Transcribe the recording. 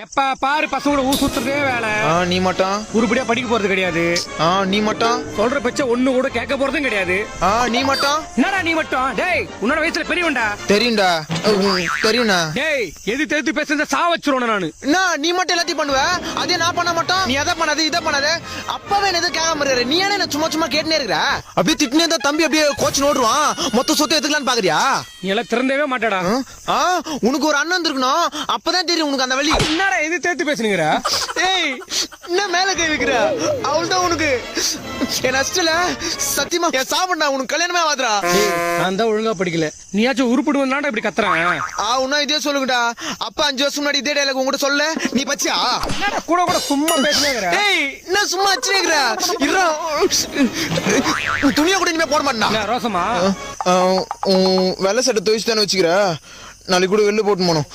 எப்ப பாரு பசங்களோட ஊர் சுத்துறதே வேலை. நீ மட்டும் உருப்படியா படிக்க போறது கிடையாது. நீ மட்டும் சொல்ற பச்ச ஒண்ணு கூட கேட்க போறதும் கிடையாது. நீ மட்டும் என்னடா நீ மட்டும்? டேய் உன்னோட வயசுல பெரியவன்டா. தெரியும்டா தெரியும்ண்ணா. டேய் எது தெரிஞ்சு பேசுறத சா வச்சிருவோம் நானு. என்ன நீ மட்டும் எல்லாத்தையும் பண்ணுவ, அதே நான் பண்ண மாட்டோம். நீ எதை பண்ணாது இதை பண்ணாது. அப்பவே என்ன எதுவும் கேட்காம இருக்காரு. நீ ஏன்னா சும்மா சும்மா கேட்டுனே இருக்கிற. அப்படியே திட்டினே இருந்தா தம்பி அப்படியே கோச் நோடுவான். மொத்த சொத்தை எடுத்துக்கலான்னு பாக்குறியா? நீ எல்லாம் திறந்தவே மாட்டாடா. உனக்கு ஒரு அண்ணன் இருக்கணும், அப்பதான் தெரியும் உனக்கு அந்த வழி. என்னடா எது தேத்து பேசுனீங்கடா? ஏய் என்ன மேல கை வைக்கிற? அவள்தான் உனக்கு என் அஷ்டல சத்தியமா என் சாப்பிடா உனக்கு கல்யாணமே ஆகுதுடா. நான் தான் ஒழுங்கா படிக்கல, நீயாச்சும் உருப்பிடுவான்டா இப்படி கத்துறான். உன்னா இதே சொல்லுங்கடா. அப்பா 5 வருஷம் முன்னாடி இதே டைலாக் உங்ககிட்ட சொல்ல நீ பச்சியா? கூட கூட சும்மா பேசுனேங்கற. ஏய் என்ன சும்மா அச்சிரேங்கற? இறா துணிய கூட இனிமே போட மாட்டேனா? ரோசமா வெள்ளை சட்டை துவைச்சு தானே வச்சுக்கிற. நாளைக்கு கூட வெளில போட்டு போனோம்.